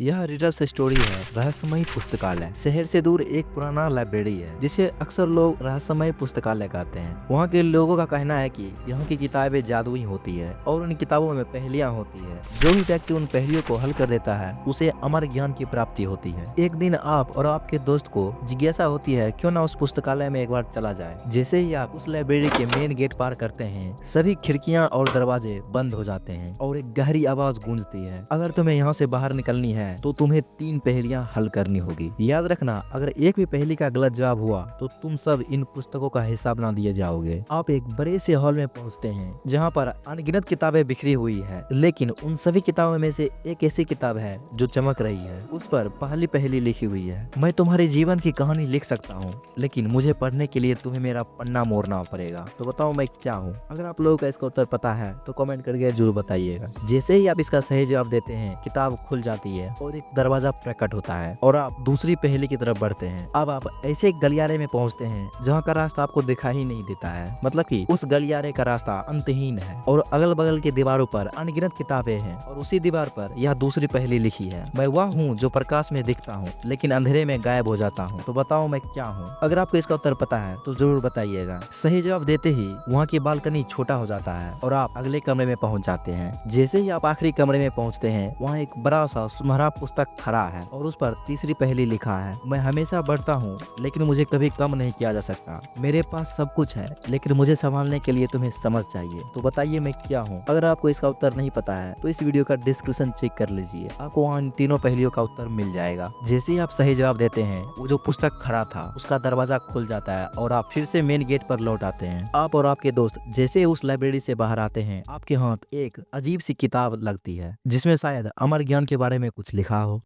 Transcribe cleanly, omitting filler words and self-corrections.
यह riddles story है रहस्यमयी पुस्तकालय। शहर से दूर एक पुराना लाइब्रेरी है जिसे अक्सर लोग रहस्यमयी पुस्तकालय कहते हैं। वहाँ के लोगों का कहना है कि यहाँ की किताबें जादुई होती है और उन किताबों में पहेलियाँ होती है। जो भी व्यक्ति उन पहेलियों को हल कर देता है उसे अमर ज्ञान की प्राप्ति होती है। एक दिन आप और आपके दोस्त को जिज्ञासा होती है क्यों ना उस पुस्तकालय में एक बार चला जाए। जैसे ही आप उस लाइब्रेरी के मेन गेट पार करते हैं सभी खिड़कियाँ और दरवाजे बंद हो जाते हैं और एक गहरी आवाज गूंजती है। अगर तुम्हें यहाँ से बाहर निकलनी है तो तुम्हें 3 पहेलियां हल करनी होगी। याद रखना, अगर एक भी पहेली का गलत जवाब हुआ तो तुम सब इन पुस्तकों का हिसाब ना दिए जाओगे। आप एक बड़े से हॉल में पहुंचते हैं जहां पर अनगिनत किताबें बिखरी हुई है, लेकिन उन सभी किताबों में से एक ऐसी किताब है जो चमक रही है। उस पर पहली पहेली लिखी हुई है, मैं तुम्हारे जीवन की कहानी लिख सकता हूँ लेकिन मुझे पढ़ने के लिए तुम्हें मेरा पन्ना मोड़ना पड़ेगा। तो बताओ मैं क्या हूँ? अगर आप लोगों का इसका उत्तर पता है तो कमेंट करके जरूर बताइएगा। जैसे ही आप इसका सही जवाब देते हैं किताब खुल जाती है और एक दरवाजा प्रकट होता है और आप दूसरी पहेली की तरफ बढ़ते हैं। अब आप ऐसे एक गलियारे में पहुंचते हैं जहां का रास्ता आपको दिखाई ही नहीं देता है, मतलब कि उस गलियारे का रास्ता अंतहीन है और अगल बगल की दीवारों पर अनगिनत किताबें हैं और उसी दीवार पर यह दूसरी पहेली लिखी है, मैं वह हूँ जो प्रकाश में दिखता हूँ लेकिन अंधेरे में गायब हो जाता हूँ। तो बताओ मैं क्या हूँ? अगर आपको इसका उत्तर पता है तो जरूर बताइएगा। सही जवाब देते ही वहाँ की बालकनी छोटा हो जाता है और आप अगले कमरे में पहुँच जाते हैं। जैसे ही आप आखिरी कमरे में पहुँचते हैं वहाँ एक बड़ा सा सुनहरा पुस्तक खड़ा है और उस पर तीसरी पहेली लिखा है, मैं हमेशा बढ़ता हूँ लेकिन मुझे कभी कम नहीं किया जा सकता। मेरे पास सब कुछ है लेकिन मुझे संभालने के लिए तुम्हें समझ चाहिए। तो बताइए मैं क्या हूँ? अगर आपको इसका उत्तर नहीं पता है तो इस वीडियो का डिस्क्रिप्शन चेक कर लीजिए, आपको वहाँ इन तीनों पहेलियों का उत्तर मिल जाएगा। जैसे ही आप सही जवाब देते हैं वो जो पुस्तक खड़ा था उसका दरवाजा खुल जाता है और आप फिर से मेन गेट पर लौट आते हैं। आप और आपके दोस्त जैसे उस लाइब्रेरी से बाहर आते हैं आपके हाथ एक अजीब सी किताब लगती है जिसमें शायद अमर ज्ञान के बारे में कुछ लिखा हो।